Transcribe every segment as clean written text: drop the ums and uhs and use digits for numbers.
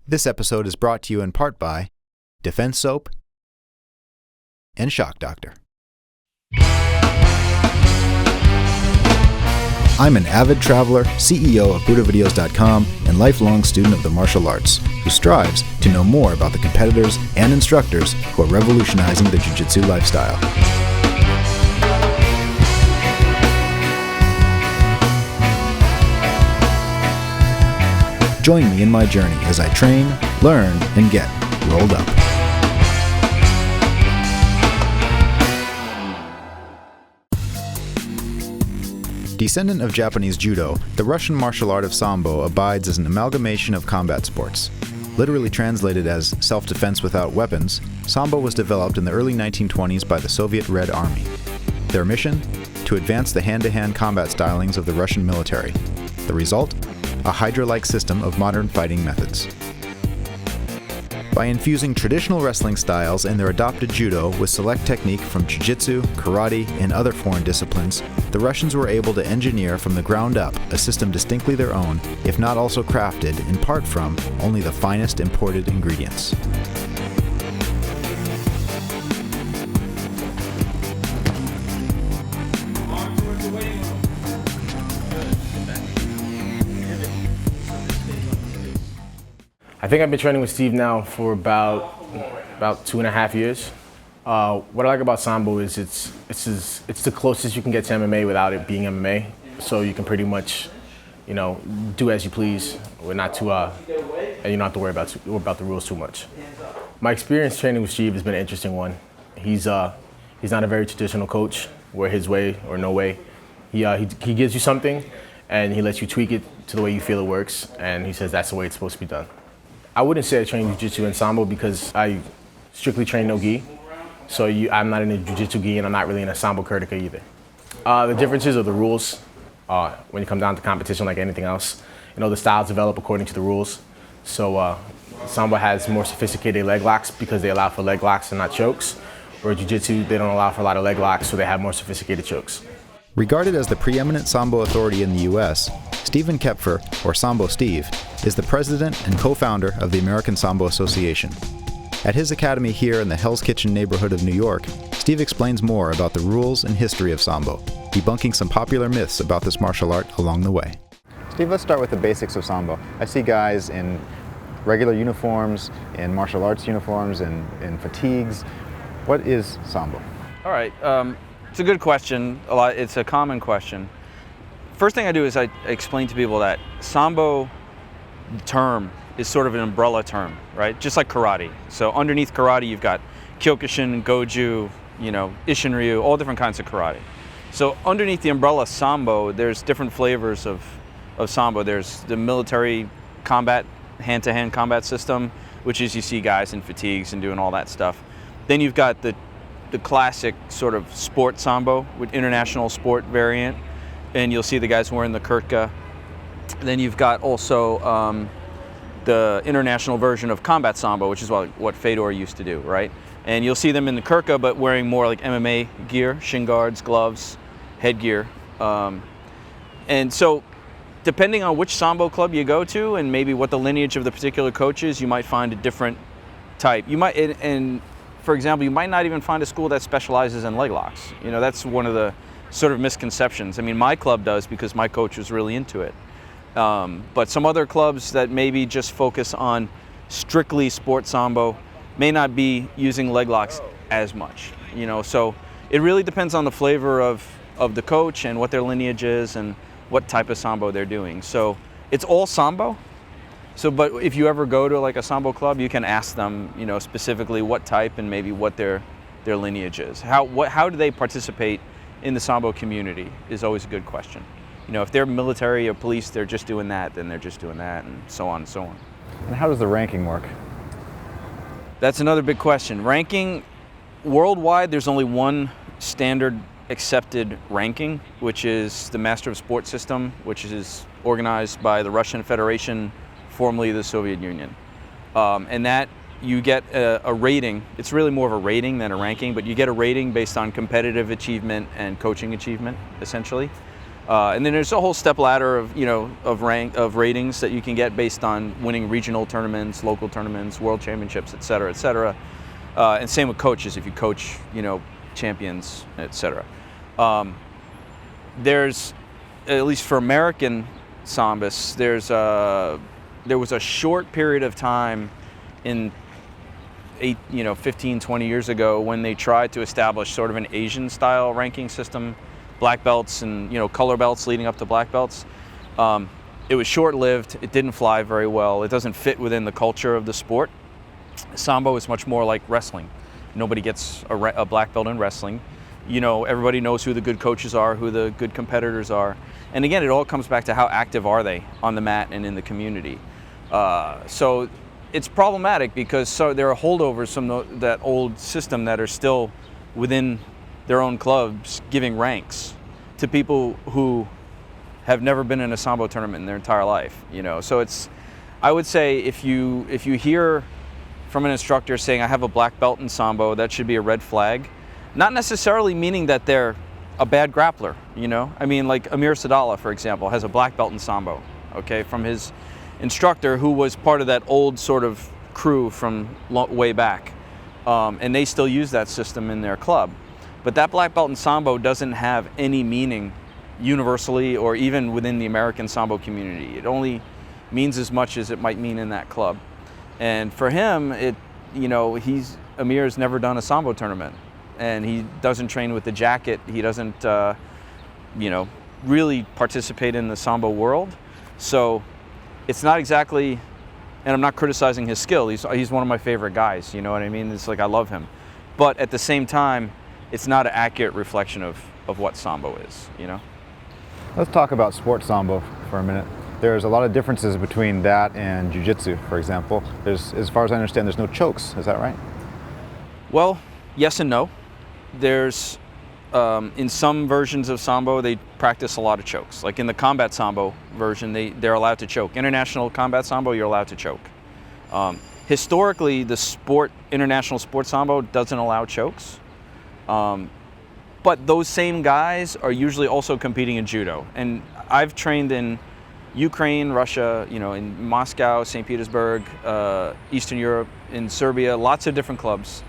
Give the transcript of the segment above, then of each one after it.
This episode is brought to you in part by Defense Soap and Shock Doctor. I'm an avid traveler, CEO of BudoVideos.com, and lifelong student of the martial arts, who strives to know more about the competitors and instructors who are revolutionizing the jiu-jitsu lifestyle. Join me in my journey as I train, learn, and get rolled up. Descendant of Japanese judo, the Russian martial art of Sambo abides as an amalgamation of combat sports. Literally translated as self-defense without weapons, Sambo was developed in the early 1920s by the Soviet Red Army. Their mission? To advance the hand-to-hand combat stylings of the Russian military. The result? A Hydra-like system of modern fighting methods. By infusing traditional wrestling styles and their adopted judo with select technique from jiu-jitsu, karate, and other foreign disciplines, the Russians were able to engineer from the ground up a system distinctly their own, if not also crafted, in part from, only the finest imported ingredients. I think I've been training with Steve now for about 2.5 years. What I like about Sambo is it's the closest you can get to MMA without it being MMA. So you can pretty much, do as you please. We're not too, and you don't have to worry about the rules too much. My experience training with Steve has been an interesting one. He's not a very traditional coach, where his way or no way. He gives you something, and he lets you tweak it to the way you feel it works, and he says that's the way it's supposed to be done. I wouldn't say I train jiu-jitsu and Sambo because I strictly train no gi. So I'm not in a jiu-jitsu gi and I'm not really in a Sambo Kurtica either. The differences are the rules. When you come down to competition like anything else, the styles develop according to the rules. So Sambo has more sophisticated leg locks because they allow for leg locks and not chokes. Or jiu-jitsu, they don't allow for a lot of leg locks, so they have more sophisticated chokes. Regarded as the preeminent Sambo authority in the U.S., Stephen Kepfer, or Sambo Steve, is the president and co-founder of the American Sambo Association. At his academy here in the Hell's Kitchen neighborhood of New York, Steve explains more about the rules and history of Sambo, debunking some popular myths about this martial art along the way. Steve, let's start with the basics of Sambo. I see guys in regular uniforms, in martial arts uniforms, in fatigues. What is Sambo? All right. It's a good question. It's a common question. First thing I do is I explain to people that Sambo term is sort of an umbrella term, right? Just like karate. So underneath karate, you've got Kyokushin, Goju, Ishinryu, all different kinds of karate. So underneath the umbrella Sambo, there's different flavors of Sambo. There's the military combat, hand-to-hand combat system, which is you see guys in fatigues and doing all that stuff. Then you've got the classic sort of sport Sambo with international sport variant, and you'll see the guys wearing the kurtka. Then you've got also the international version of combat Sambo, which is what Fedor used to do, right? And you'll see them in the kurtka, but wearing more like MMA gear, shin guards, gloves, headgear. And so depending on which Sambo club you go to and maybe what the lineage of the particular coach is, you might find a different type. You might, and for example, you might not even find a school that specializes in leg locks. That's one of the sort of misconceptions. I mean, my club does because my coach was really into it. But some other clubs that maybe just focus on strictly sport Sambo may not be using leg locks as much. So it really depends on the flavor of the coach and what their lineage is and what type of Sambo they're doing. So it's all Sambo. But if you ever go to like a Sambo club, you can ask them, specifically what type and maybe what their lineage is. How do they participate in the Sambo community is always a good question. If they're military or police, they're just doing that, then they're just doing that, and so on and so on. And how does the ranking work? That's another big question. Ranking, worldwide, there's only one standard accepted ranking, which is the Master of Sport system, which is organized by the Russian Federation, formerly the Soviet Union. And that you get a rating. It's really more of a rating than a ranking, but you get a rating based on competitive achievement and coaching achievement, essentially. And then there's a whole step ladder of, of ratings that you can get based on winning regional tournaments, local tournaments, world championships, et cetera, et cetera. And same with coaches, if you coach, champions, et cetera. There's, at least for American Sambists, there was a short period of time in 15, 20 years ago when they tried to establish sort of an Asian style ranking system, black belts and color belts leading up to black belts. It was short-lived. It didn't fly very well. It doesn't fit within the culture of the sport. Sambo is much more like wrestling. Nobody gets a black belt in wrestling. Everybody knows who the good coaches are, who the good competitors are. And again, it all comes back to how active are they on the mat and in the community. So it's problematic because there are holdovers from that old system that are still within their own clubs giving ranks to people who have never been in a Sambo tournament in their entire life. So I would say if you hear from an instructor saying I have a black belt in Sambo, that should be a red flag. Not necessarily meaning that they're a bad grappler. I mean, like Amir Sadallah, for example, has a black belt in Sambo, okay, from his instructor who was part of that old sort of crew from way back, and they still use that system in their club. But that black belt in Sambo doesn't have any meaning universally or even within the American Sambo community. It only means as much as it might mean in that club. And for him, Amir's never done a Sambo tournament, and he doesn't train with the jacket. He doesn't, really participate in the Sambo world. So it's not exactly, and I'm not criticizing his skill. He's one of my favorite guys. You know what I mean? It's like I love him, but at the same time, it's not an accurate reflection of what Sambo is, Let's talk about sports Sambo for a minute. There's a lot of differences between that and jiu-jitsu, for example. As far as I understand, there's no chokes. Is that right? Well, yes and no. There's, in some versions of Sambo, they practice a lot of chokes. Like in the combat Sambo version, they're allowed to choke. International combat Sambo, you're allowed to choke. Historically, the international sport Sambo doesn't allow chokes. But those same guys are usually also competing in judo. And I've trained in Ukraine, Russia, in Moscow, St. Petersburg, Eastern Europe, in Serbia, lots of different clubs.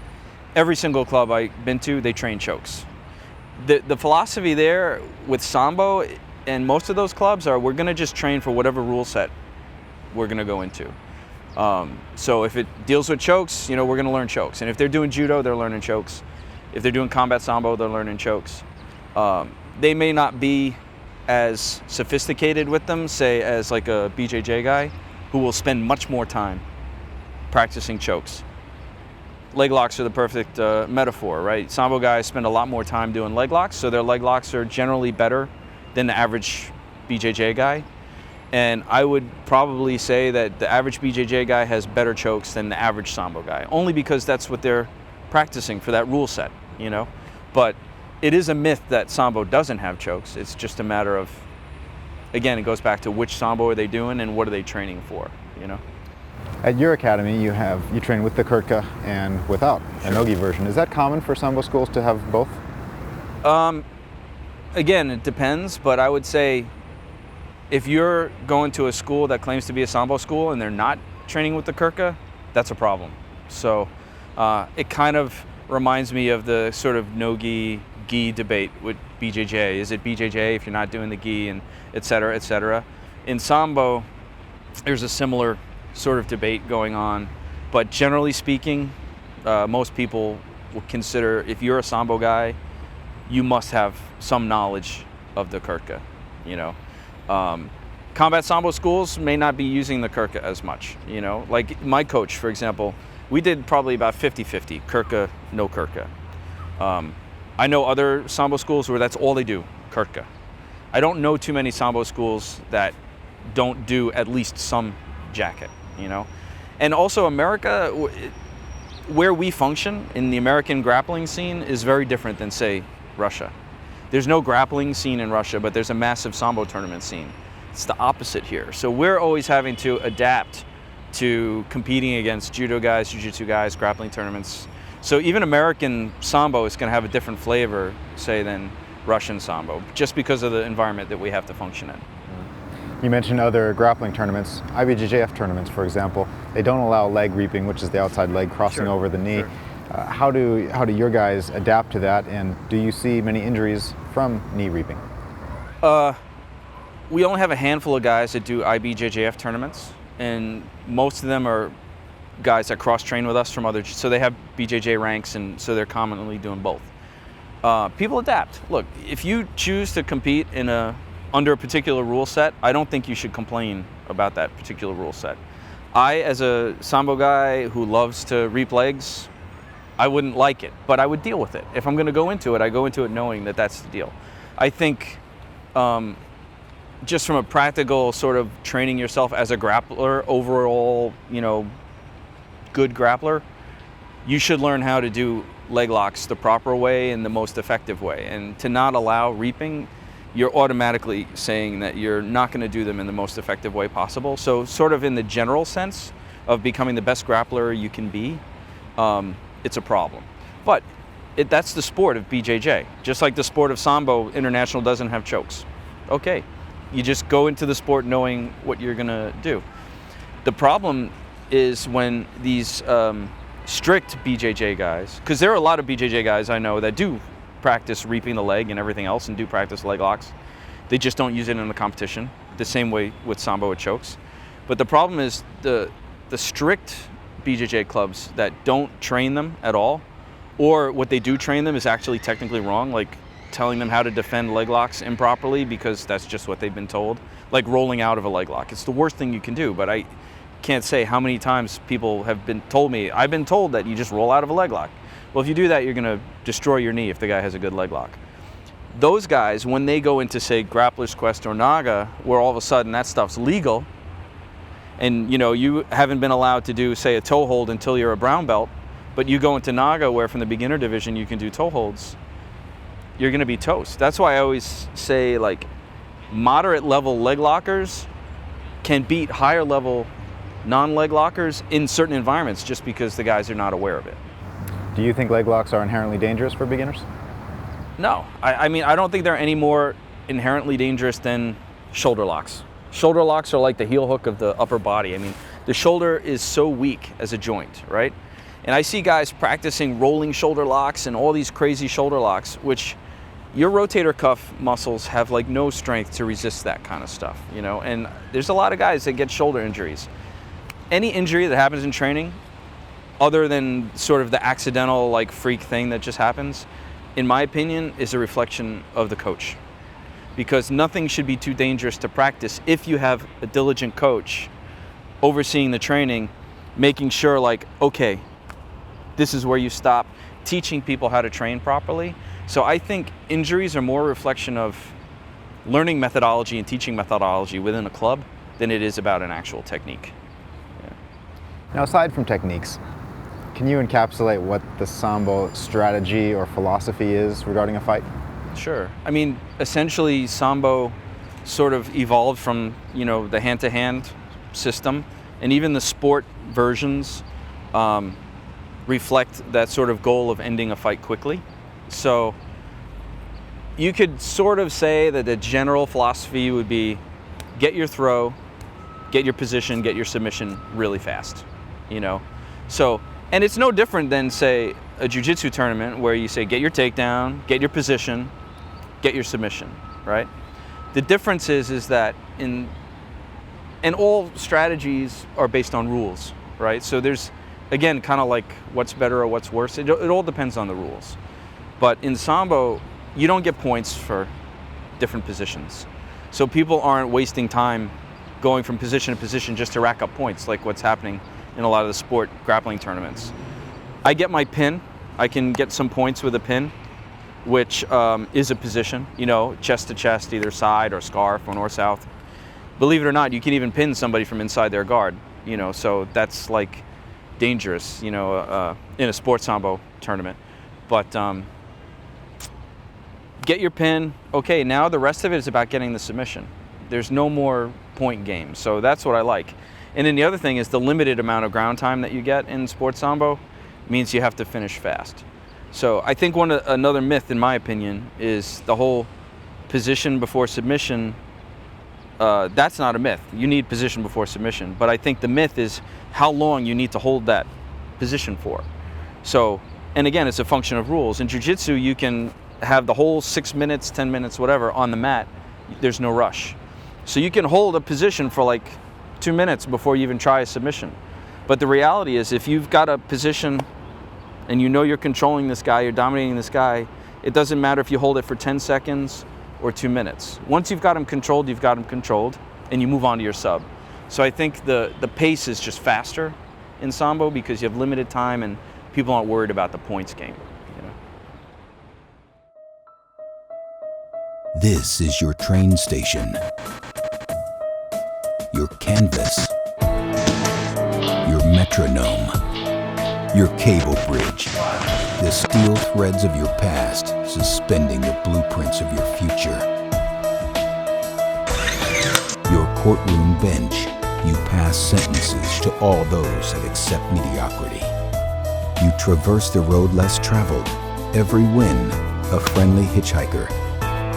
Every single club I've been to, they train chokes. The philosophy there with Sambo and most of those clubs are we're going to just train for whatever rule set we're going to go into. So if it deals with chokes, we're going to learn chokes. And if they're doing judo, they're learning chokes. If they're doing combat Sambo, they're learning chokes. They may not be as sophisticated with them, say as like a BJJ guy, who will spend much more time practicing chokes. Leg locks are the perfect metaphor, right? Sambo guys spend a lot more time doing leg locks, so their leg locks are generally better than the average BJJ guy. And I would probably say that the average BJJ guy has better chokes than the average Sambo guy, only because that's what they're practicing for that rule set, But it is a myth that Sambo doesn't have chokes. It's just a matter of, again, it goes back to which Sambo are they doing and what are they training for, At your academy, you train with the Kurtka and without a Nogi version. Is that common for Sambo schools to have both? Again, it depends, but I would say if you're going to a school that claims to be a Sambo school and they're not training with the Kurtka, that's a problem. So it kind of reminds me of the sort of no-gi-gi debate with BJJ. Is it BJJ if you're not doing the gi, and et cetera, et cetera. In Sambo, there's a similar sort of debate going on, but generally speaking, most people will consider if you're a Sambo guy, you must have some knowledge of the Kurtka, Combat Sambo schools may not be using the Kurtka as much, Like my coach, for example, we did probably about 50-50, Kurtka, no Kurtka. I know other Sambo schools where that's all they do, Kurtka. I don't know too many Sambo schools that don't do at least some jacket, And also America, where we function in the American grappling scene is very different than, say, Russia. There's no grappling scene in Russia, but there's a massive Sambo tournament scene. It's the opposite here. So we're always having to adapt to competing against judo guys, jiu-jitsu guys, grappling tournaments. So even American Sambo is going to have a different flavor, say, than Russian Sambo, just because of the environment that we have to function in. You mentioned other grappling tournaments, IBJJF tournaments, for example. They don't allow leg reaping, which is the outside leg crossing over the knee. Sure. How do your guys adapt to that, and do you see many injuries from knee reaping? We only have a handful of guys that do IBJJF tournaments, and most of them are guys that cross-train with us from other, so they have BJJ ranks, and so they're commonly doing both. People adapt. Look, if you choose to compete under a particular rule set, I don't think you should complain about that particular rule set. I, as a Sambo guy who loves to reap legs, I wouldn't like it, but I would deal with it. If I'm going to go into it, I go into it knowing that that's the deal. I think just from a practical sort of training yourself as a grappler, overall, good grappler, you should learn how to do leg locks the proper way and the most effective way. And to not allow reaping, you're automatically saying that you're not going to do them in the most effective way possible. So sort of in the general sense of becoming the best grappler you can be, it's a problem. But that's the sport of BJJ. Just like the sport of Sambo, international doesn't have chokes. Okay, you just go into the sport knowing what you're going to do. The problem is when these strict BJJ guys, because there are a lot of BJJ guys I know that do practice reaping the leg and everything else and do practice leg locks. They just don't use it in the competition, the same way with Sambo with chokes. But the problem is the strict BJJ clubs that don't train them at all, or what they do train them is actually technically wrong, like telling them how to defend leg locks improperly because that's just what they've been told, like rolling out of a leg lock. It's the worst thing you can do, but I can't say how many times people have told me, I've been told that you just roll out of a leg lock. Well, if you do that, you're going to destroy your knee if the guy has a good leg lock. Those guys, when they go into, say, Grappler's Quest or Naga, where all of a sudden that stuff's legal, and you haven't been allowed to do, say, a toe hold until you're a brown belt, but you go into Naga where from the beginner division you can do toe holds, you're going to be toast. That's why I always say, like, moderate level leg lockers can beat higher level non-leg lockers in certain environments just because the guys are not aware of it. Do you think leg locks are inherently dangerous for beginners? No, I mean, I don't think they're any more inherently dangerous than shoulder locks. Shoulder locks are like the heel hook of the upper body. I mean, the shoulder is so weak as a joint, right? And I see guys practicing rolling shoulder locks and all these crazy shoulder locks, which your rotator cuff muscles have like no strength to resist that kind of stuff, and there's a lot of guys that get shoulder injuries. Any injury that happens in training, other than sort of the accidental like freak thing that just happens, in my opinion, is a reflection of the coach. Because nothing should be too dangerous to practice if you have a diligent coach overseeing the training, making sure like, okay, this is where you stop, teaching people how to train properly. So I think injuries are more a reflection of learning methodology and teaching methodology within a club than it is about an actual technique. Yeah. Now, aside from techniques, can you encapsulate what the Sambo strategy or philosophy is regarding a fight? Sure. I mean, essentially, Sambo sort of evolved from, the hand-to-hand system, and even the sport versions reflect that sort of goal of ending a fight quickly. So you could sort of say that the general philosophy would be get your throw, get your position, get your submission really fast, So, and it's no different than, say, a jiu-jitsu tournament where you say get your takedown, get your position, get your submission, right? The difference is that and all strategies are based on rules, right? So there's, again, kind of like what's better or what's worse. It all depends on the rules. But in Sambo, you don't get points for different positions. So people aren't wasting time going from position to position just to rack up points like what's happening in a lot of the sport grappling tournaments. I get my pin. I can get some points with a pin, which is a position, chest to chest, either side or scarf or north-south. Believe it or not, you can even pin somebody from inside their guard, so that's like dangerous, in a sports Sambo tournament. But get your pin. Okay, now the rest of it is about getting the submission. There's no more point game, so that's what I like. And then the other thing is the limited amount of ground time that you get in sports Sambo means you have to finish fast. So I think another myth, in my opinion, is the whole position before submission. That's not a myth. You need position before submission. But I think the myth is how long you need to hold that position for. So, and again, it's a function of rules. In jiu-jitsu, you can have the whole 6 minutes, 10 minutes, whatever, on the mat. There's no rush. So you can hold a position for like 2 minutes before you even try a submission. But the reality is, if you've got a position and you know you're controlling this guy, you're dominating this guy, it doesn't matter if you hold it for 10 seconds or 2 minutes. Once you've got him controlled, you've got him controlled, and you move on to your sub. So I think the pace is just faster in Sambo because you have limited time and people aren't worried about the points game. You know? This is your train station, your canvas, your metronome, your cable bridge, the steel threads of your past suspending the blueprints of your future. Your courtroom bench, you pass sentences to all those that accept mediocrity. You traverse the road less traveled, every win a friendly hitchhiker,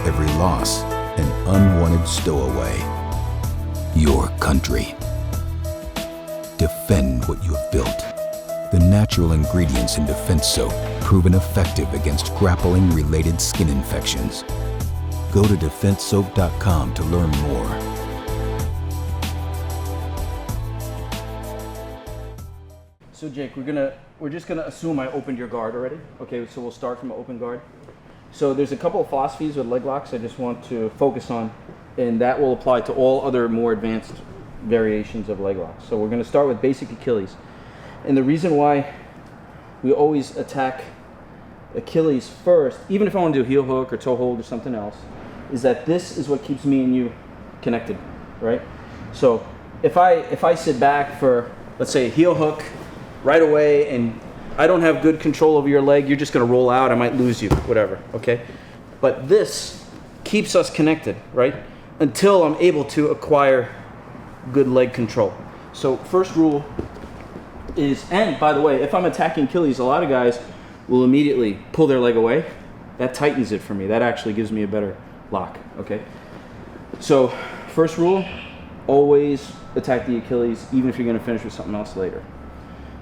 every loss an unwanted stowaway. Your country. Defend what you have built. The natural ingredients in defense soap proven effective against grappling-related skin infections. Go to defensesoap.com to learn more. So Jake, we're just gonna assume I opened your guard already. Okay, so we'll start from an open guard. So there's a couple of philosophies with leg locks I just want to focus on, and that will apply to all other more advanced variations of leg locks. So we're gonna start with basic Achilles. And the reason why we always attack Achilles first, even if I want to do heel hook or toe hold or something else, is that this is what keeps me and you connected, right? So if I sit back for, let's say, a heel hook right away and I don't have good control over your leg, you're just going to roll out, I might lose you, whatever, okay? But this keeps us connected, right? Until I'm able to acquire good leg control. So first rule is, and by the way, if I'm attacking Achilles, a lot of guys will immediately pull their leg away. That tightens it for me. That actually gives me a better lock, okay? So first rule, always attack the Achilles, even if you're gonna finish with something else later.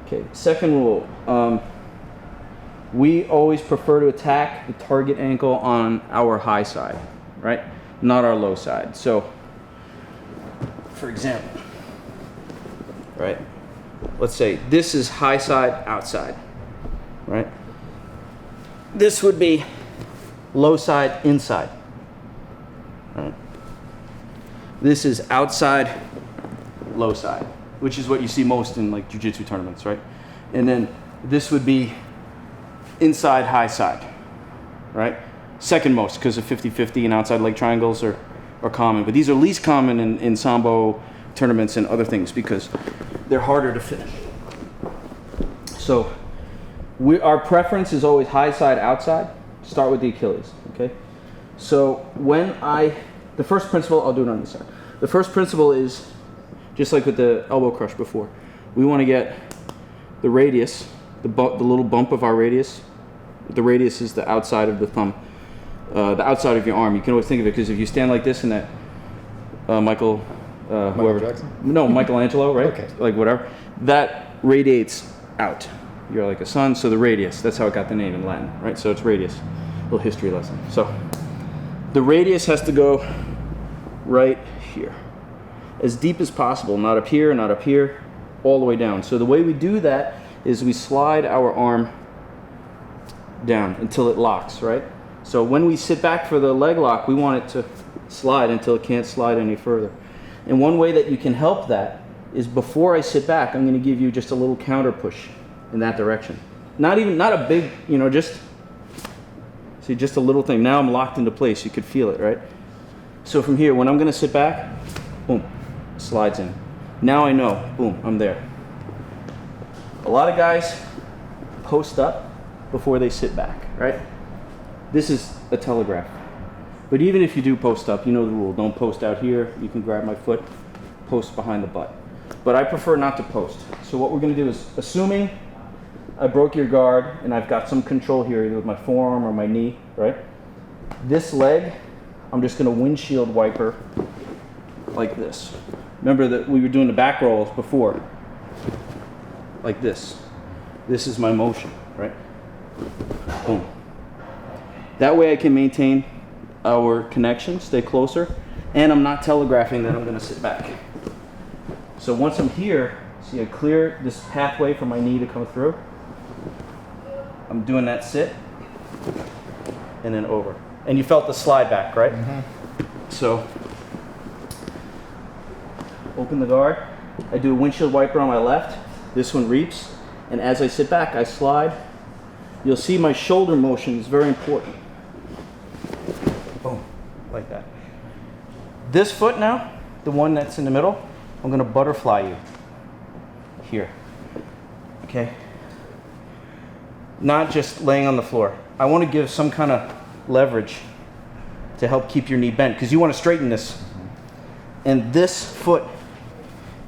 Okay, second rule, we always prefer to attack the target ankle on our high side, right? Not our low side. So, for example, right? Let's say this is high side, outside, right? This would be low side, inside, right? This is outside, low side, which is what you see most in like jiu-jitsu tournaments, right? And then this would be inside, high side, right? Second most, because of 50-50 and outside leg triangles are common, but these are least common in Sambo tournaments and other things because they're harder to finish. So our preference is always high side, outside. Start with the Achilles, okay? So the first principle, I'll do it on this side. The first principle is, just like with the elbow crush before, we want to get the radius, the little bump of our radius. The radius is the outside of the thumb, the outside of your arm. You can always think of it, because if you stand like this and that, Michael Jackson? No, Michelangelo, right? Okay. Like whatever. That radiates out. You're like a sun, so the radius, that's how it got the name in Latin, right? So it's radius. Little history lesson. So the radius has to go right here. As deep as possible, not up here, all the way down. So the way we do that is we slide our arm down until it locks, right? So when we sit back for the leg lock, we want it to slide until it can't slide any further. And one way that you can help that is, before I sit back, I'm going to give you just a little counter push in that direction. Not a big, just a little thing. Now I'm locked into place. You could feel it, right? So from here, when I'm going to sit back, boom, slides in. Now I know, boom, I'm there. A lot of guys post up before they sit back, right? This is a telegraph. But even if you do post up, you know the rule. Don't post out here. You can grab my foot, post behind the butt. But I prefer not to post. So what we're going to do is, assuming I broke your guard and I've got some control here, either with my forearm or my knee, right? This leg, I'm just gonna windshield wiper like this. Remember that we were doing the back rolls before, like this. This is my motion, right? Boom. That way I can maintain our connection, stay closer, and I'm not telegraphing that I'm gonna sit back. So once I'm here, see I clear this pathway for my knee to come through. I'm doing that sit, and then over. And you felt the slide back, right? Mm-hmm. So, open the guard. I do a windshield wiper on my left. This one reaps. And as I sit back, I slide. You'll see my shoulder motion is very important. Boom, like that. This foot now, the one that's in the middle, I'm gonna butterfly you here, okay? Not just laying on the floor. I wanna give some kind of leverage to help keep your knee bent, because you wanna straighten this. And this foot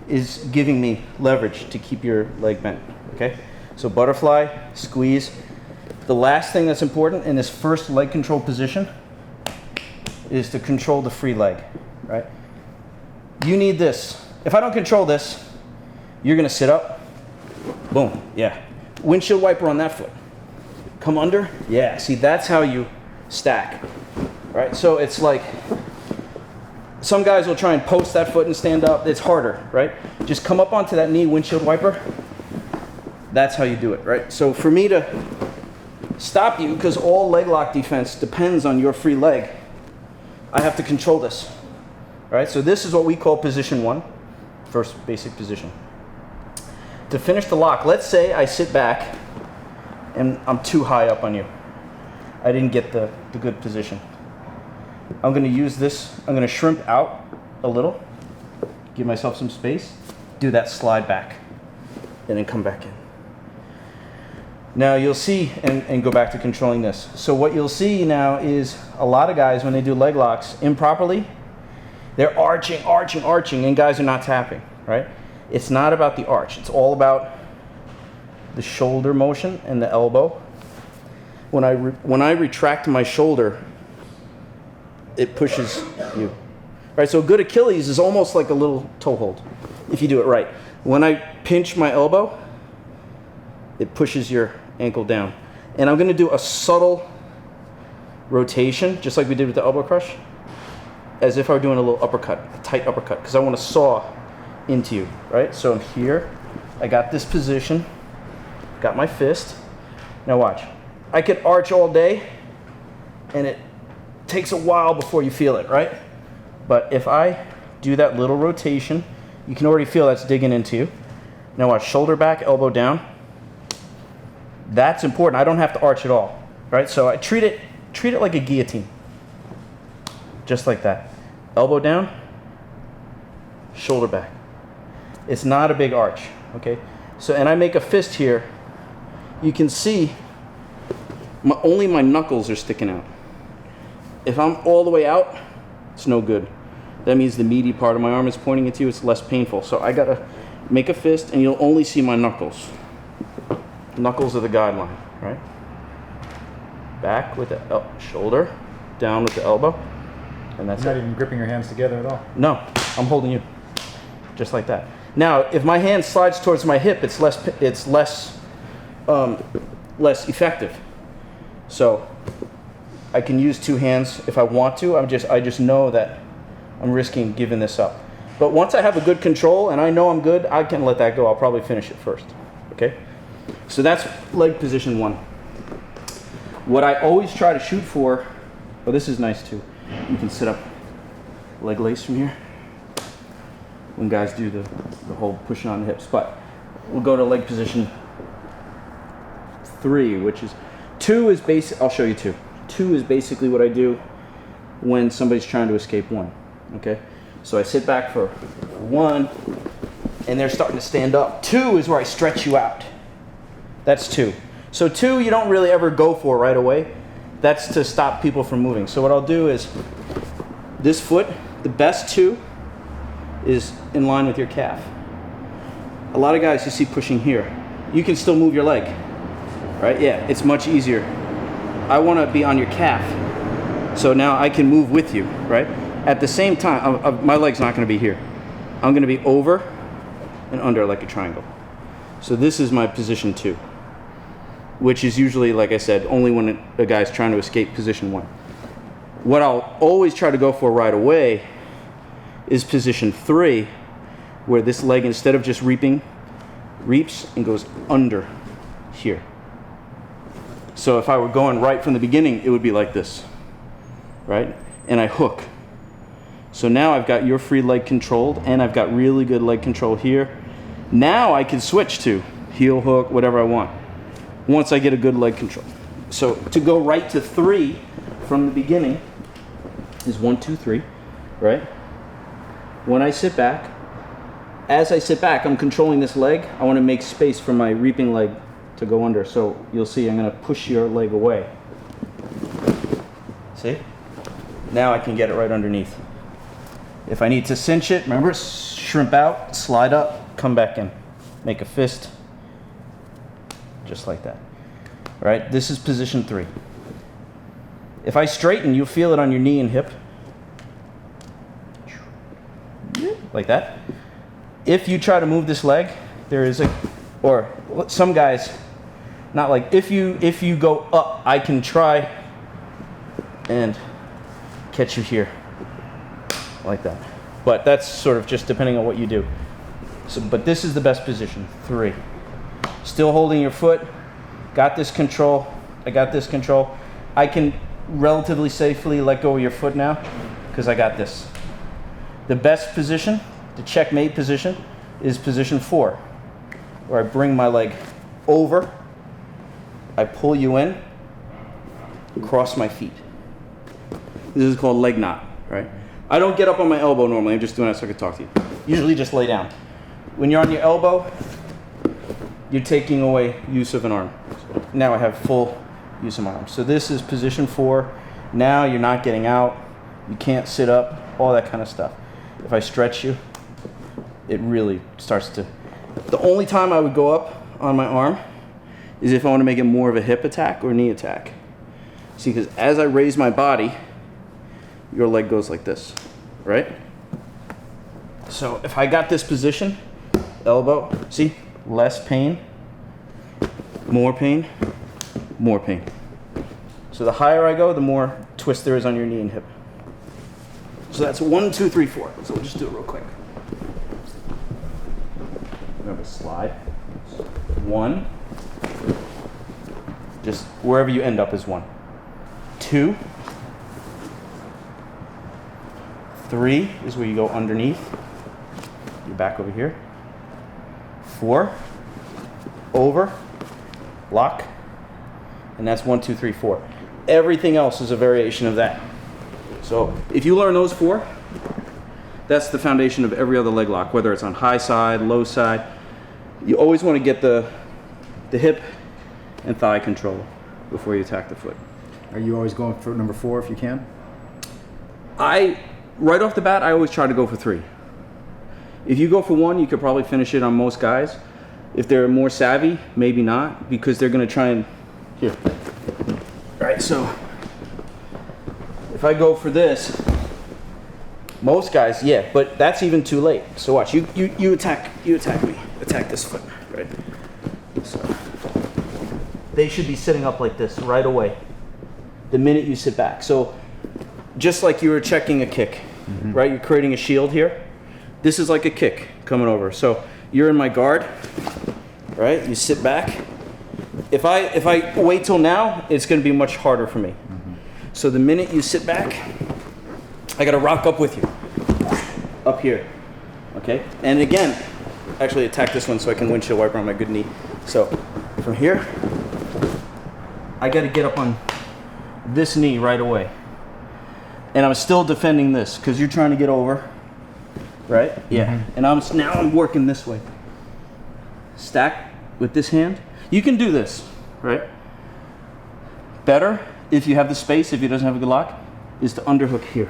is giving me leverage to keep your leg bent, okay? So butterfly, squeeze. The last thing that's important in this first leg control position is to control the free leg, right? You need this. If I don't control this, you're gonna sit up, boom, yeah. Windshield wiper on that foot. Come under, yeah. See, that's how you stack, right? So it's like, some guys will try and post that foot and stand up. It's harder, right? Just come up onto that knee, windshield wiper. That's how you do it, right? So for me to stop you, because all leg lock defense depends on your free leg, I have to control this, right? So this is what we call position one, first basic position. To finish the lock, let's say I sit back and I'm too high up on you. I didn't get the good position. I'm gonna use this, I'm gonna shrimp out a little, give myself some space, do that slide back, and then come back in. Now you'll see, and go back to controlling this. So what you'll see now is a lot of guys, when they do leg locks improperly, they're arching, and guys are not tapping, right? It's not about the arch, it's all about the shoulder motion and the elbow. When I retract my shoulder, it pushes you. Right, so a good Achilles is almost like a little toe hold, if you do it right. When I pinch my elbow, it pushes your ankle down. And I'm gonna do a subtle rotation, just like we did with the elbow crush, as if I were doing a little uppercut, a tight uppercut, because I wanna saw into you, right? So I'm here, I got this position, got my fist. Now watch, I could arch all day, and it takes a while before you feel it, right? But if I do that little rotation, you can already feel that's digging into you. Now watch, shoulder back, elbow down. That's important. I don't have to arch at all, right? So I treat it like a guillotine, just like that. Elbow down, shoulder back. It's not a big arch, okay? So, and I make a fist here. You can see only my knuckles are sticking out. If I'm all the way out, it's no good. That means the meaty part of my arm is pointing at you, it's less painful. So I gotta make a fist, and you'll only see my knuckles. Knuckles are the guideline, right? Back with the shoulder, down with the elbow, and that's it. You're not even gripping your hands together at all. No, I'm holding you, just like that. Now, if my hand slides towards my hip, it's less effective. So I can use two hands if I want to. I just know that I'm risking giving this up. But once I have a good control and I know I'm good, I can let that go. I'll probably finish it first, okay? So that's leg position one. What I always try to shoot for, oh, this is nice too. You can sit up, leg lace from here, when guys do the whole pushing on the hips. But we'll go to leg position 3, which is, 2 is basic, I'll show you 2. 2 is basically what I do when somebody's trying to escape 1, okay? So I sit back for 1, and they're starting to stand up. 2 is where I stretch you out. That's 2. So 2 you don't really ever go for right away. That's to stop people from moving. So what I'll do is, this foot, the best 2 is in line with your calf. A lot of guys you see pushing here. You can still move your leg. right? Yeah, it's much easier. I want to be on your calf, so now I can move with you, right? At the same time, my leg's not going to be here. I'm going to be over and under like a triangle. So this is my position 2, which is usually, like I said, only when a guy's trying to escape position 1. What I'll always try to go for right away is position 3, where this leg, instead of just reaping, reaps and goes under here. So if I were going right from the beginning, it would be like this, right? And I hook. So now I've got your free leg controlled, and I've got really good leg control here. Now I can switch to heel hook, whatever I want, once I get a good leg control. So to go right to 3 from the beginning is 1, 2, 3, right? When I sit back, as I sit back, I'm controlling this leg. I want to make space for my reaping leg to go under. So you'll see I'm going to push your leg away. See? Now I can get it right underneath. If I need to cinch it, remember, shrimp out, slide up, come back in. Make a fist, just like that. All right, this is position 3. If I straighten, you'll feel it on your knee and hip. Like that. If you try to move this leg, there is or some guys, not like, if you go up, I can try and catch you here, like that. But that's sort of just depending on what you do. So, but this is the best position, 3. Still holding your foot, got this control, I got this control. I can relatively safely let go of your foot now, because I got this. The best position, the checkmate position, is position 4, where I bring my leg over, I pull you in, cross my feet. This is called leg knot, right? I don't get up on my elbow normally, I'm just doing that so I can talk to you. Usually just lay down. When you're on your elbow, you're taking away use of an arm. So now I have full use of my arm. So this is position 4. Now you're not getting out, you can't sit up, all that kind of stuff. If I stretch you, it really starts to... The only time I would go up on my arm is if I want to make it more of a hip attack or knee attack. See, because as I raise my body, your leg goes like this, right? So if I got this position, elbow, see, less pain, more pain, more pain. So the higher I go, the more twist there is on your knee and hip. So that's 1, 2, 3, 4. So we'll just do it real quick. Remember, slide. 1. Just wherever you end up is 1. 2. 3 is where you go underneath. You're back over here. 4. Over. Lock. And that's 1, 2, 3, 4. Everything else is a variation of that. So if you learn those 4, that's the foundation of every other leg lock, whether it's on high side, low side. You always want to get the hip and thigh control before you attack the foot. Are you always going for number 4 if you can? Right off the bat, I always try to go for 3. If you go for 1, you could probably finish it on most guys. If they're more savvy, maybe not, because they're going to try and... Here. All right, so if I go for this, most guys, yeah, but that's even too late. So watch, you attack me, attack this foot, right? So they should be sitting up like this right away, the minute you sit back. So just like you were checking a kick, right? You're creating a shield here. This is like a kick coming over. So you're in my guard, right? You sit back. If I wait till now, it's going to be much harder for me. So the minute you sit back, I got to rock up with you, up here, okay? And again, actually attack this one so I can windshield wiper on my good knee. So from here, I got to get up on this knee right away. And I'm still defending this because you're trying to get over, right? Yeah. And now I'm working this way. Stack with this hand. You can do this, right? Better, if you have the space, if he doesn't have a good lock, is to underhook here.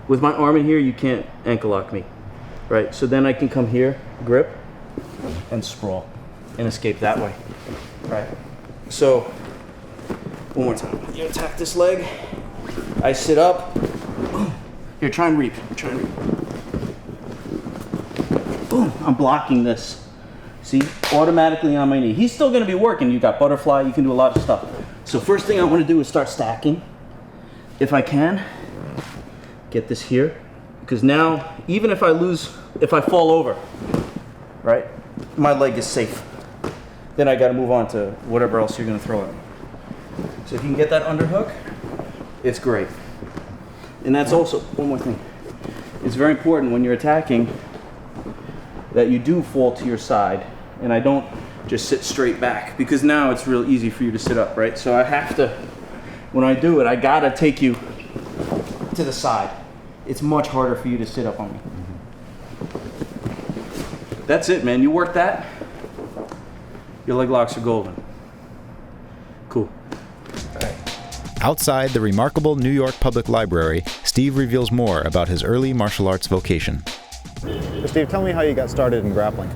With my arm in here, you can't ankle lock me, right? So then I can come here, grip, and sprawl, and escape that way, right? So, one more time. You attack this leg. I sit up. Here, try and reap. Try and reap. Boom, I'm blocking this. See, automatically on my knee. He's still gonna be working. You got butterfly, you can do a lot of stuff. So first thing I wanna do is start stacking. If I can, get this here. Because now, even if I fall over, right, my leg is safe. Then I gotta move on to whatever else you're gonna throw at me. So if you can get that underhook, it's great. And that's also, one more thing. It's very important when you're attacking that you do fall to your side and I don't just sit straight back, because now it's real easy for you to sit up, right? So I have to, when I do it, I gotta take you to the side. It's much harder for you to sit up on me. That's it, man. You work that, your leg locks are golden. Cool. Outside the remarkable New York Public Library, Steve reveals more about his early martial arts vocation. Steve, tell me how you got started in grappling.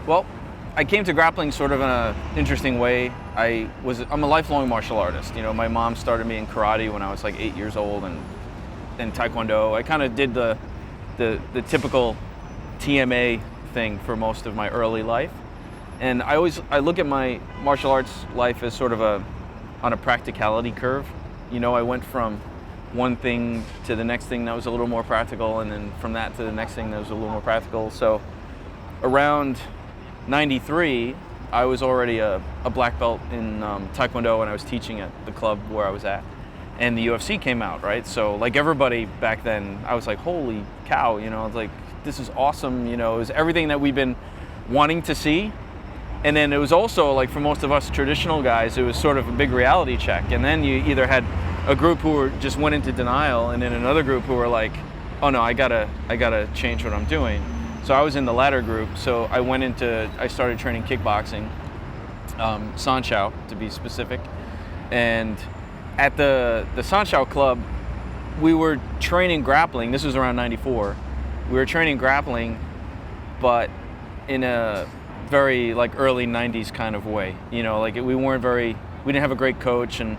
Well, I came to grappling sort of in an interesting way. I'm a lifelong martial artist. You know, my mom started me in karate when I was like 8 years old, and taekwondo. I kind of did the typical TMA thing for most of my early life. And I look at my martial arts life as sort of on a practicality curve. You know, I went from one thing to the next thing that was a little more practical, and then from that to the next thing that was a little more practical. So around 93, I was already a black belt in taekwondo, and I was teaching at the club where I was at. And the UFC came out, right? So like everybody back then, I was like, holy cow, you know, it's like, this is awesome. You know, it was everything that we've been wanting to see. And then it was also, like, for most of us traditional guys, it was sort of a big reality check. And then you either had a group who just went into denial, and then another group who were like, oh no, I gotta change what I'm doing. So I was in the latter group. So I started training kickboxing, Sanshao to be specific. And at the Sanshao club, we were training grappling. This was around 94. We were training grappling, but in a very like early 90s kind of way. You know, like we didn't have a great coach, and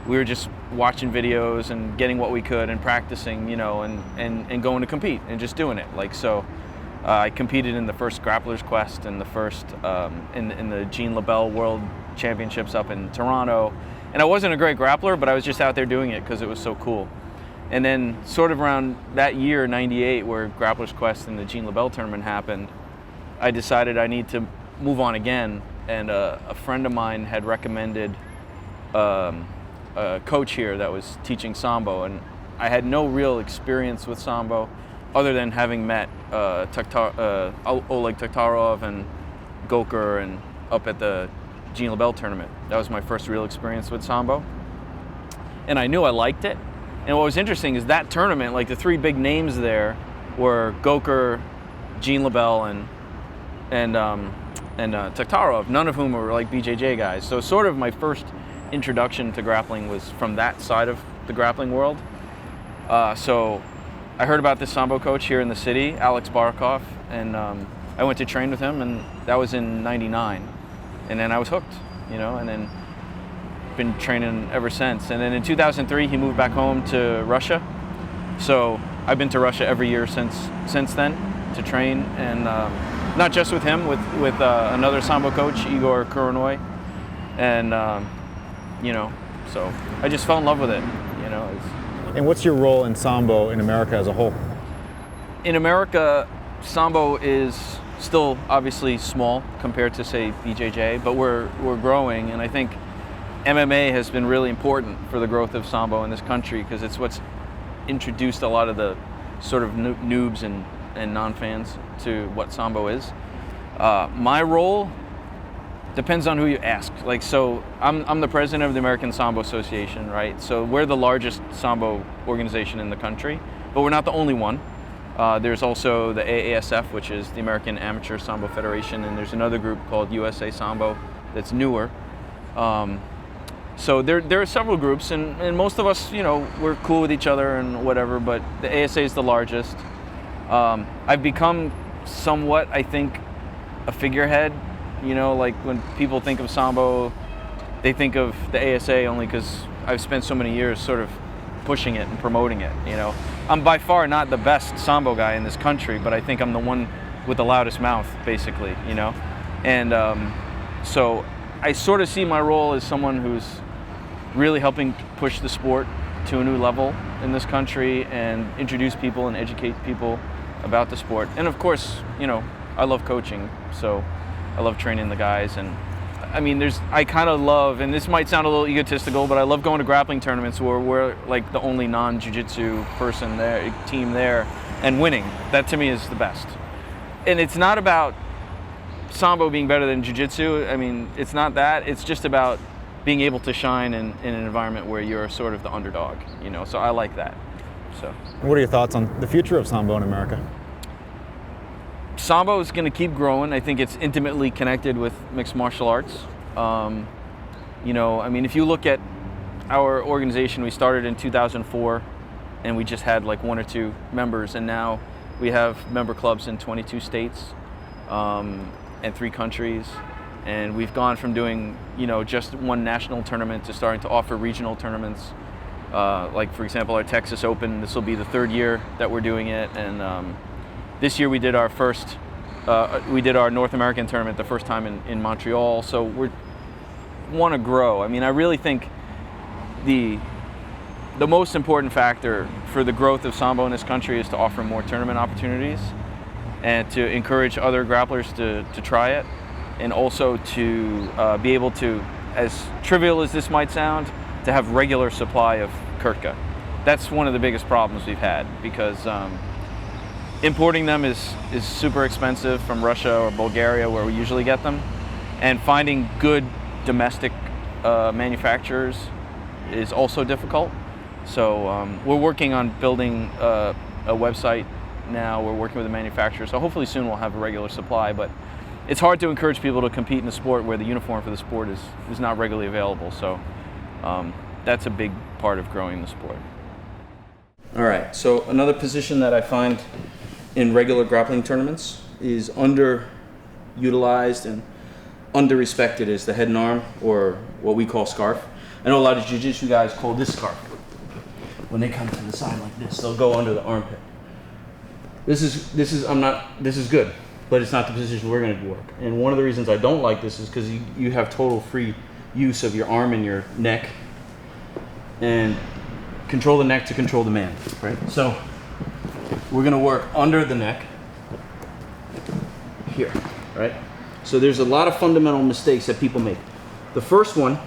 we were just watching videos and getting what we could and practicing, you know, and going to compete and just doing it. Like, so I competed in the first Grappler's Quest and the first in the Jean LaBelle World Championships up in Toronto. And I wasn't a great grappler, but I was just out there doing it because it was so cool. And then sort of around that year, 98, where Grappler's Quest and the Jean LaBelle tournament happened, I decided I need to move on again. And a friend of mine had recommended a coach here that was teaching Sambo. And I had no real experience with Sambo other than having met Oleg Taktarov and Koepfer and up at the Jean LaBelle tournament. That was my first real experience with Sambo. And I knew I liked it. And what was interesting is that tournament, like the three big names there were Koepfer, Jean LaBelle, and Taktarov, none of whom were like BJJ guys. So sort of my first introduction to grappling was from that side of the grappling world. So I heard about this Sambo coach here in the city, Alex Barkov, and I went to train with him, and that was in 99. And then I was hooked, you know, and then been training ever since. And then in 2003, he moved back home to Russia. So I've been to Russia every year since then to train, and not just with him, with another Sambo coach, Igor Kuronoy, and you know, so I just fell in love with it, you know. And what's your role in Sambo in America as a whole? In America, Sambo is still obviously small compared to, say, BJJ, but we're growing, and I think MMA has been really important for the growth of Sambo in this country, because it's what's introduced a lot of the sort of noobs and non-fans to what Sambo is. My role depends on who you ask. Like, so I'm the president of the American Sambo Association, right? So we're the largest Sambo organization in the country, but we're not the only one. There's also the AASF, which is the American Amateur Sambo Federation, and there's another group called USA Sambo that's newer. So there are several groups, and most of us, you know, we're cool with each other and whatever, but the ASA is the largest. I've become somewhat, I think, a figurehead. You know, like when people think of Sambo, they think of the ASA only because I've spent so many years sort of pushing it and promoting it, you know. I'm by far not the best Sambo guy in this country, but I think I'm the one with the loudest mouth, basically, you know. And so I sort of see my role as someone who's really helping push the sport to a new level in this country and introduce people and educate people about the sport. And of course, you know, I love coaching, so I love training the guys. And I mean, I kind of love, and this might sound a little egotistical, but I love going to grappling tournaments where we're like the only non-jiu-jitsu person there, team there, and winning. That to me is the best. And it's not about Sambo being better than jiu-jitsu. I mean, it's not that. It's just about being able to shine in an environment where you're sort of the underdog, you know. So I like that. So. What are your thoughts on the future of Sambo in America? Sambo is going to keep growing. I think it's intimately connected with mixed martial arts. You know, I mean, if you look at our organization, we started in 2004, and we just had like 1 or 2 members, and now we have member clubs in 22 states and 3 countries. And we've gone from doing, you know, just 1 national tournament to starting to offer regional tournaments. Like, for example, our Texas Open, this will be the 3rd year that we're doing it. And this year we did our North American tournament the first time in Montreal. So we want to grow. I mean, I really think the most important factor for the growth of Sambo in this country is to offer more tournament opportunities and to encourage other grapplers to try it, and also to be able to, as trivial as this might sound, to have regular supply of Kurtka. That's one of the biggest problems we've had, because importing them is super expensive from Russia or Bulgaria, where we usually get them, and finding good domestic manufacturers is also difficult. So we're working on building a website now. We're working with the manufacturer, so hopefully soon we'll have a regular supply. But it's hard to encourage people to compete in a sport where the uniform for the sport is not regularly available. So that's a big part of growing the sport. All right, so another position that I find in regular grappling tournaments is underutilized and underrespected is the head and arm, or what we call scarf. I know a lot of jiu-jitsu guys call this scarf. When they come to the side like this, they'll go under the armpit. This is good, but it's not the position we're going to work. And one of the reasons I don't like this is because you have total free use of your arm and your neck, and control the neck to control the man, right? So we're going to work under the neck here, right? So there's a lot of fundamental mistakes that people make. The first one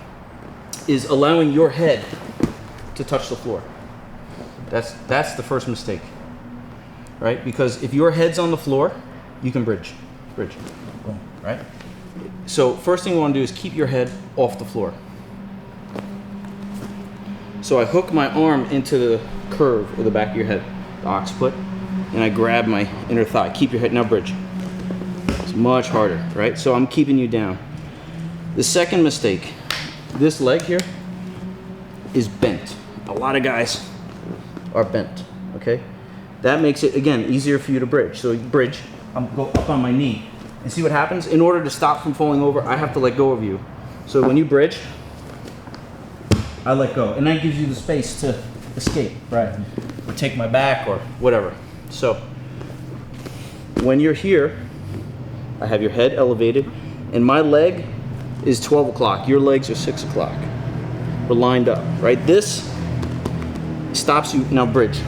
is allowing your head to touch the floor. That's the first mistake, right? Because if your head's on the floor, you can bridge, boom, right? So first thing you want to do is keep your head off the floor. So I hook my arm into the curve of the back of your head, the occiput, and I grab my inner thigh. Keep your head, now bridge. It's much harder, right? So I'm keeping you down. The second mistake, this leg here is bent. A lot of guys are bent, okay? That makes it, again, easier for you to bridge. So you bridge, I'm go up on my knee. And see what happens? In order to stop from falling over, I have to let go of you. So when you bridge, I let go. And that gives you the space to escape, right? Or take my back or whatever. So when you're here, I have your head elevated, and my leg is 12 o'clock. Your legs are 6 o'clock. We're lined up, right? This stops you. Now bridge.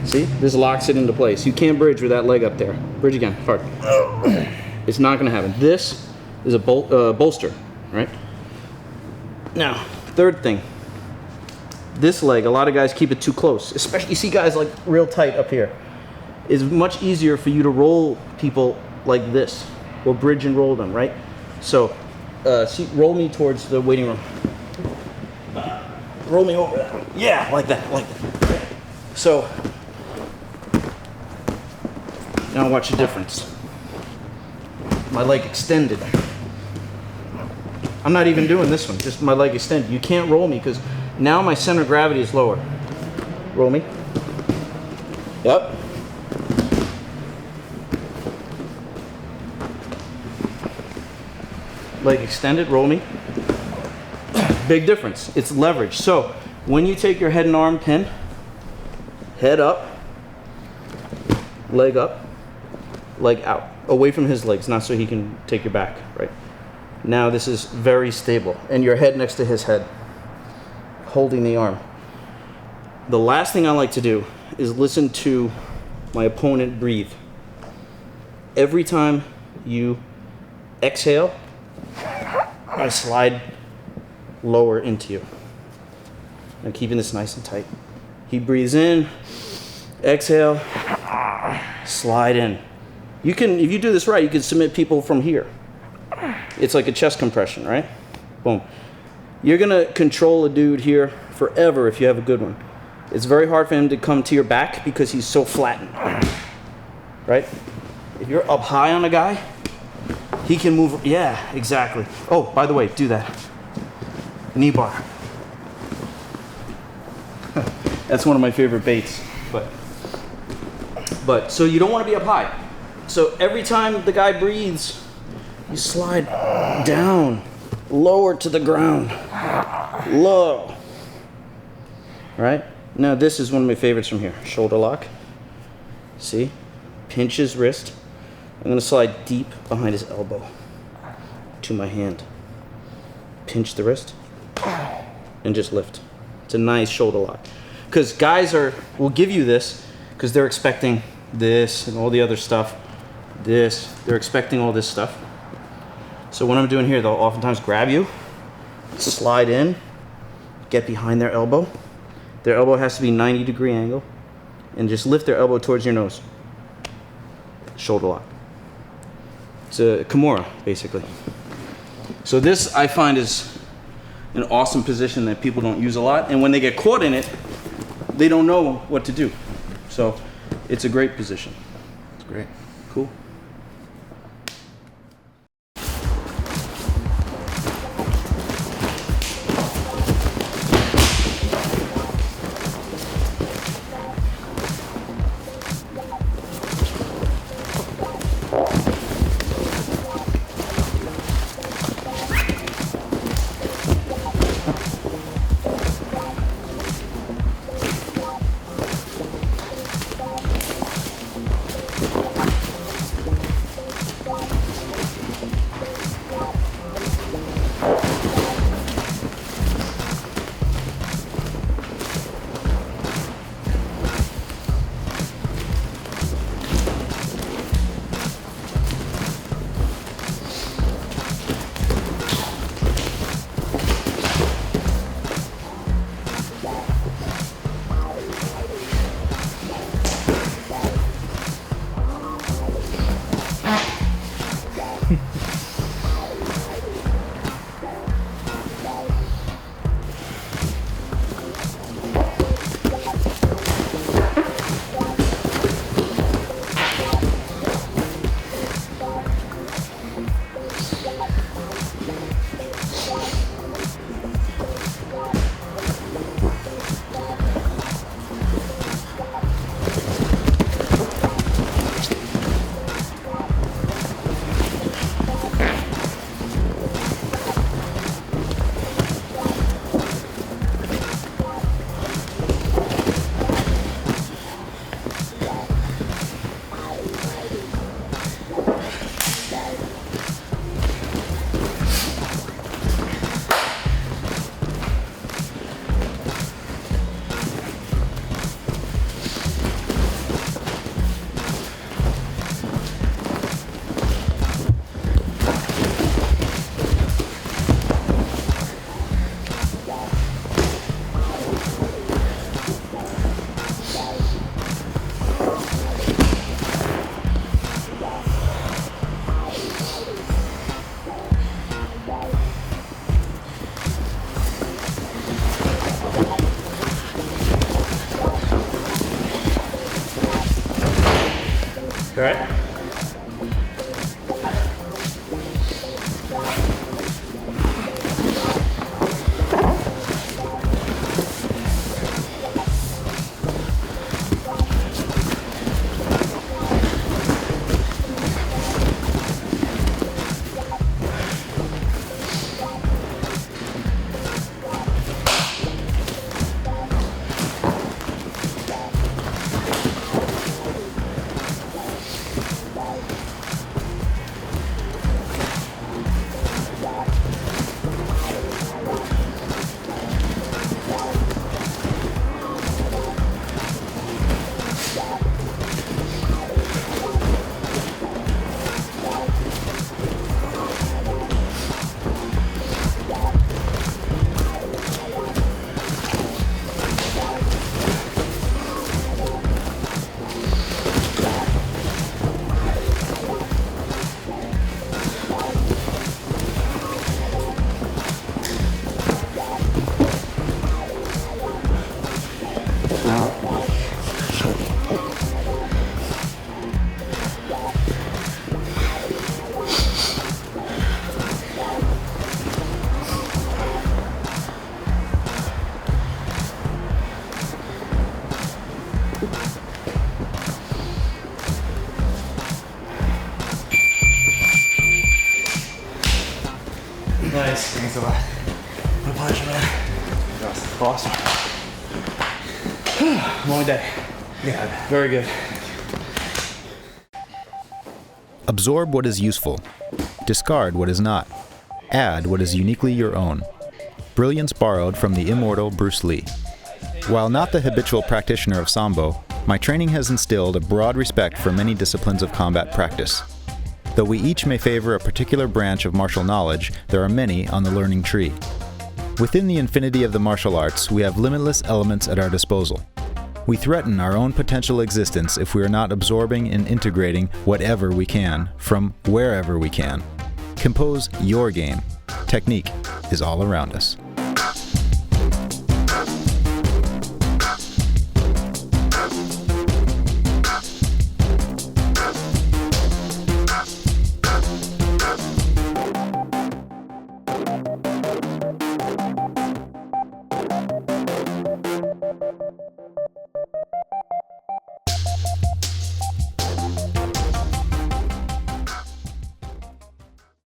See? This locks it into place. You can't bridge with that leg up there. Bridge again, hard. It's not going to happen. This is a bolster, right? Now, third thing. This leg, a lot of guys keep it too close. Especially, you see guys like real tight up here. It's much easier for you to roll people like this, or bridge and roll them, right? So, see, roll me towards the waiting room. Roll me over that. Yeah, like that, like that. So, now watch the difference. My leg extended. I'm not even doing this one, just my leg extended. You can't roll me because now my center of gravity is lower. Roll me. Yep. Leg extended, roll me. Big difference. It's leverage. So when you take your head and arm pin, head up, leg out, away from his legs, not so he can take your back, right? Now this is very stable, and your head next to his head, holding the arm. The last thing I like to do is listen to my opponent breathe. Every time you exhale, I slide lower into you. I'm keeping this nice and tight. He breathes in, exhale, slide in. You can, if you do this right, you can submit people from here. It's like a chest compression, right? Boom. You're gonna control a dude here forever if you have a good one. It's very hard for him to come to your back because he's so flattened, right? If you're up high on a guy, he can move. Yeah, exactly. Oh, by the way, do that. Knee bar. That's one of my favorite baits. But so you don't want to be up high. So every time the guy breathes, you slide down, lower to the ground, low. Right? Now this is one of my favorites from here. Shoulder lock. See? Pinch his wrist. I'm going to slide deep behind his elbow to my hand. Pinch the wrist and just lift. It's a nice shoulder lock. Because guys will give you this because they're expecting this and all the other stuff. They're expecting all this stuff. So what I'm doing here, they'll oftentimes grab you, slide in, get behind their elbow. Their elbow has to be 90-degree angle, and just lift their elbow towards your nose. Shoulder lock. It's a Kimura, basically. So this, I find, is an awesome position that people don't use a lot, and when they get caught in it, they don't know what to do. So it's a great position. It's great. Cool. Nice. Thanks a lot. My pleasure, man. Awesome. Long day. Yeah. Very good. Absorb what is useful. Discard what is not. Add what is uniquely your own. Brilliance borrowed from the immortal Bruce Lee. While not the habitual practitioner of Sambo, my training has instilled a broad respect for many disciplines of combat practice. Though we each may favor a particular branch of martial knowledge, there are many on the learning tree. Within the infinity of the martial arts, we have limitless elements at our disposal. We threaten our own potential existence if we are not absorbing and integrating whatever we can, from wherever we can. Compose your game. Technique is all around us.